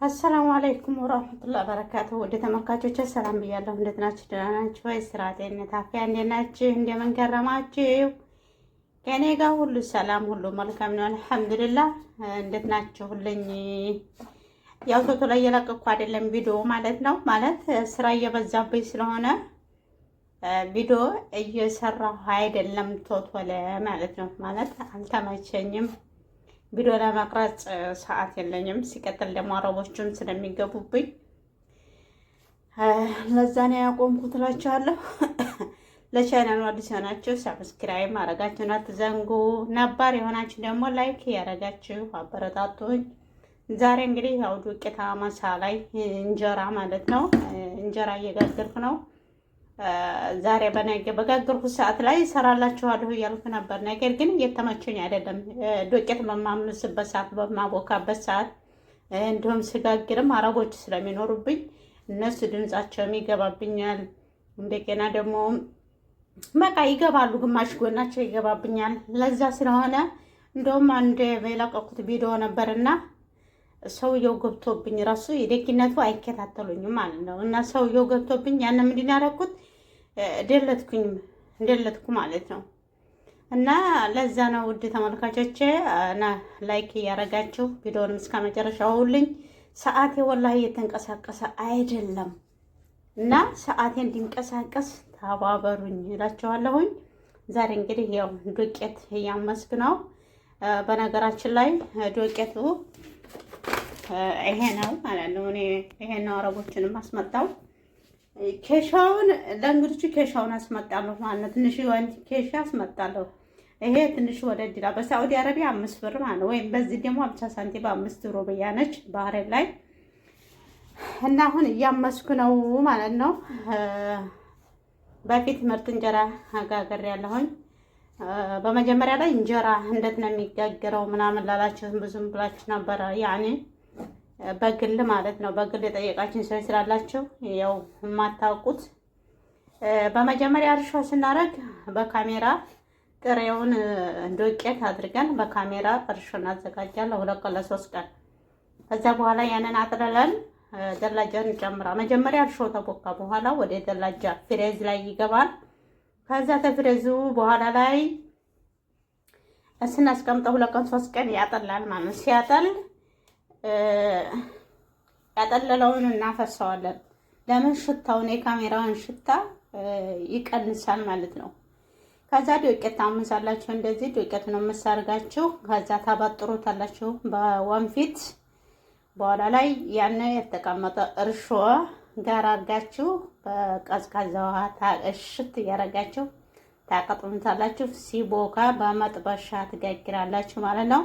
አሰላሙ አለይኩም ወራህመቱላሂ ወበረካቱሁ። ወደ ተመልካቾች ሰላም ብያለሁ። እንዴት ናችሁ? ደህና ናችሁ ወይ? ስራ፣ ጤንነት፣ አፍያ እንዴት ናችሁ? እንደምን ከረማችሁ? ከኔ ጋር ሁሉ ሰላም፣ ሁሉ መልካም ነው አልሐምዱሊላህ። እንዴት ናችሁልኝ? ያው ቶቶ ላይ እየለቀኩ አይደለም ቪዲዮ ማለት ነው። ማለት ስራ እየበዛብኝ ስለሆነ ቪዲዮ እየሰራሁ አይደለም ቶቶ ማለት ነው። ማለት አልተመቸኝም ቪዲዮ ለመቅረጽ ሰዓት የለኝም። ሲቀጥል ደግሞ አረቦቹም ስለሚገቡብኝ ለዛ ነው ያቆምኩት እላችኋለሁ። ለቻናሉ አዲስ የሆናችሁ ሰብስክራይብ ማድረጋችሁን አትዘንጉ። ነባር የሆናችሁ ደግሞ ላይክ ያደረጋችሁ አበረታቱኝ። ዛሬ እንግዲህ ያው ዱቄት አመሳ ላይ እንጀራ ማለት ነው እንጀራ እየጋገርኩ ነው። ዛሬ በጋገርኩት ሰዓት ላይ እሰራላችኋለሁ እያልኩ ነበር። ነገር ግን እየተመቸኝ አይደለም። ዱቄት በማምስበት ሰዓት፣ በማቦካበት ሰዓት እንዲሁም ስጋግርም አረቦች ስለሚኖሩብኝ እነሱ ድምጻቸውም ይገባብኛል። እንደገና ደግሞ በቃ ይገባሉ፣ ግማሽ ጎናቸው ይገባብኛል። ለዛ ስለሆነ እንደውም አንድ የለቀኩት ቪዲዮ ነበርና ሰውየው ገብቶብኝ ራሱ የደግነቱ አይከታተሉኝም ማለት ነው። እና ሰውየው ገብቶብኝ ያን ምንድን ያደረኩት ደለትኩ ማለት ነው። እና ለዛ ነው ውድ ተመልካቾቼ እና ላይክ እያደረጋችሁ ቪዲዮንም እስከ መጨረሻው ሁሉኝ። ሰዓቴ ወላሂ እየተንቀሳቀሰ አይደለም እና ሰዓቴ እንዲንቀሳቀስ ተባበሩኝ እላችኋለሁኝ። ዛሬ እንግዲህ ያው ዱቄት እያመስክ ነው። በነገራችን ላይ ዱቄቱ ይሄ ነው ማለት ነው። እኔ ይሄን ነው አረቦችንም አስመጣው። ኬሻውን ለእንግዶቹ ኬሻውን አስመጣለሁ ማለት ነው። ትንሽ ወንድ ኬሻ አስመጣለሁ። ይሄ ትንሽ ወደ ዲላ በሳዑዲ አረቢያ 5 ብር ማለት ነው። ወይም በዚህ ደግሞ 50 ሳንቲም 5 ሩብያ ነች ባህሬን ላይ። እና አሁን እያመስኩ ነው ማለት ነው። በፊት ምርጥ እንጀራ አጋገር ያለሁኝ። በመጀመሪያ ላይ እንጀራ እንዴት ነው የሚጋገረው ምናምን ላላችሁ ብዙም ብላችሁ ነበረ ያኔ በግል ማለት ነው። በግል የጠየቃችን ሰው ስላላችሁ ያው የማታውቁት በመጀመሪያ እርሾ ስናደርግ በካሜራ ጥሬውን ዱቄት አድርገን በካሜራ እርሾ እናዘጋጃለን 2 ቀን ለ3 ቀን። ከዛ በኋላ ያንን አጥለለን ደላጃን እንጨምራ። መጀመሪያ እርሾ ተቦካ በኋላ ወደ ደላጃ ፍሬዝ ላይ ይገባል። ከዛ ተፍሬዙ በኋላ ላይ ስናስቀምጠው 2 ቀን 3 ቀን ያጠላል ማለት ነው። ሲያጠል ያጠለለውን እናፈሰዋለን። ለምን ሽታውን የካሜራውን ሽታ ይቀንሳል ማለት ነው። ከዛ ዱቄት ታምሳላችሁ። እንደዚህ ዱቄት ነው የምሳርጋችሁ። ከዛ ታበጥሩታላችሁ በወንፊት። በኋላ ላይ ያን የተቀመጠ እርሾ ጋር አድርጋችሁ በቀዝቃዛ ውሃ ታእሽት እያደረጋችሁ ታቀጥኑታላችሁ። ሲቦካ በመጥበሻ ትጋግራላችሁ ማለት ነው።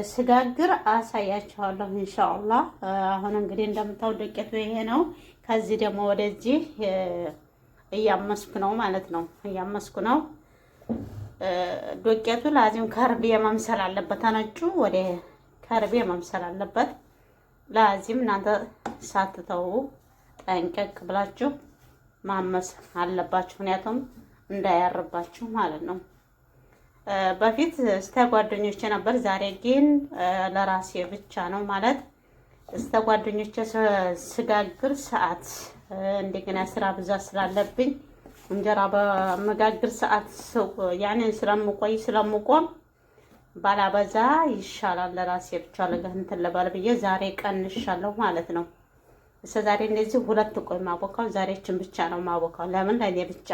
ስጋግር አሳያችኋለሁ ኢንሻአላህ። አሁን እንግዲህ እንደምታው ዱቄቱ ይሄ ነው። ከዚህ ደግሞ ወደዚህ እያመስኩ ነው ማለት ነው። እያመስኩ ነው። ዱቄቱ ላዚም ከርቤ መምሰል አለበት። ተነጩ ወደ ከርቤ መምሰል አለበት ላዚም። እናንተ ሳትተው ጠንቀቅ ብላችሁ ማመስ አለባችሁ፣ ምክንያቱም እንዳያርባችሁ ማለት ነው። በፊት እስተ ጓደኞቼ ነበር። ዛሬ ግን ለራሴ ብቻ ነው ማለት እስተ ጓደኞቼ ስጋግር ሰዓት እንደገና ስራ ብዛት ስላለብኝ እንጀራ በመጋግር ሰዓት ያንን ስለምቆም ባላበዛ ይሻላል ለራሴ ብቻ ለገንተን ለባል ብዬ ዛሬ ቀንሻለሁ ማለት ነው። ዛሬ እንደዚህ 2 ቆይ ማቦካው ዛሬችን ብቻ ነው ማቦካው። ለምን ለኔ ብቻ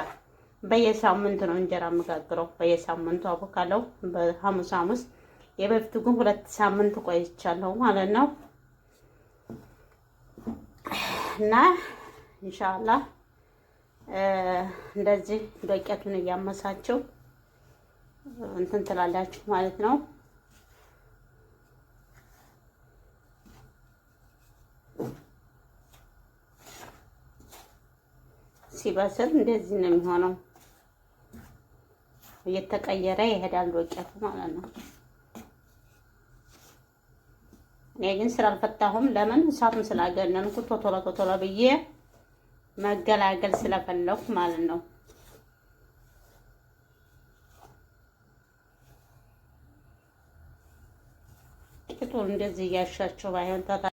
በየሳምንቱ ነው እንጀራ መጋግረው። በየሳምንቱ አቦካለሁ በሐሙስ የበፊቱ ግን 2 ሳምንት ቆይቻለሁ ማለት ነው። እና ኢንሻአላህ እንደዚህ ዱቄቱን እያመሳችሁ እንትን ትላላችሁ ማለት ነው። ሲበስል እንደዚህ ነው የሚሆነው። እየተቀየረ ይሄዳል ዱቄቱ ማለት ነው። እኔ ግን ስላልፈታሁም ለምን እሳቱን ስላገነንኩ ቶቶሎ ብዬ መገላገል ስለፈለኩ ማለት ነው። ጥቂቱን እንደዚህ እያሻቸው ባይሆን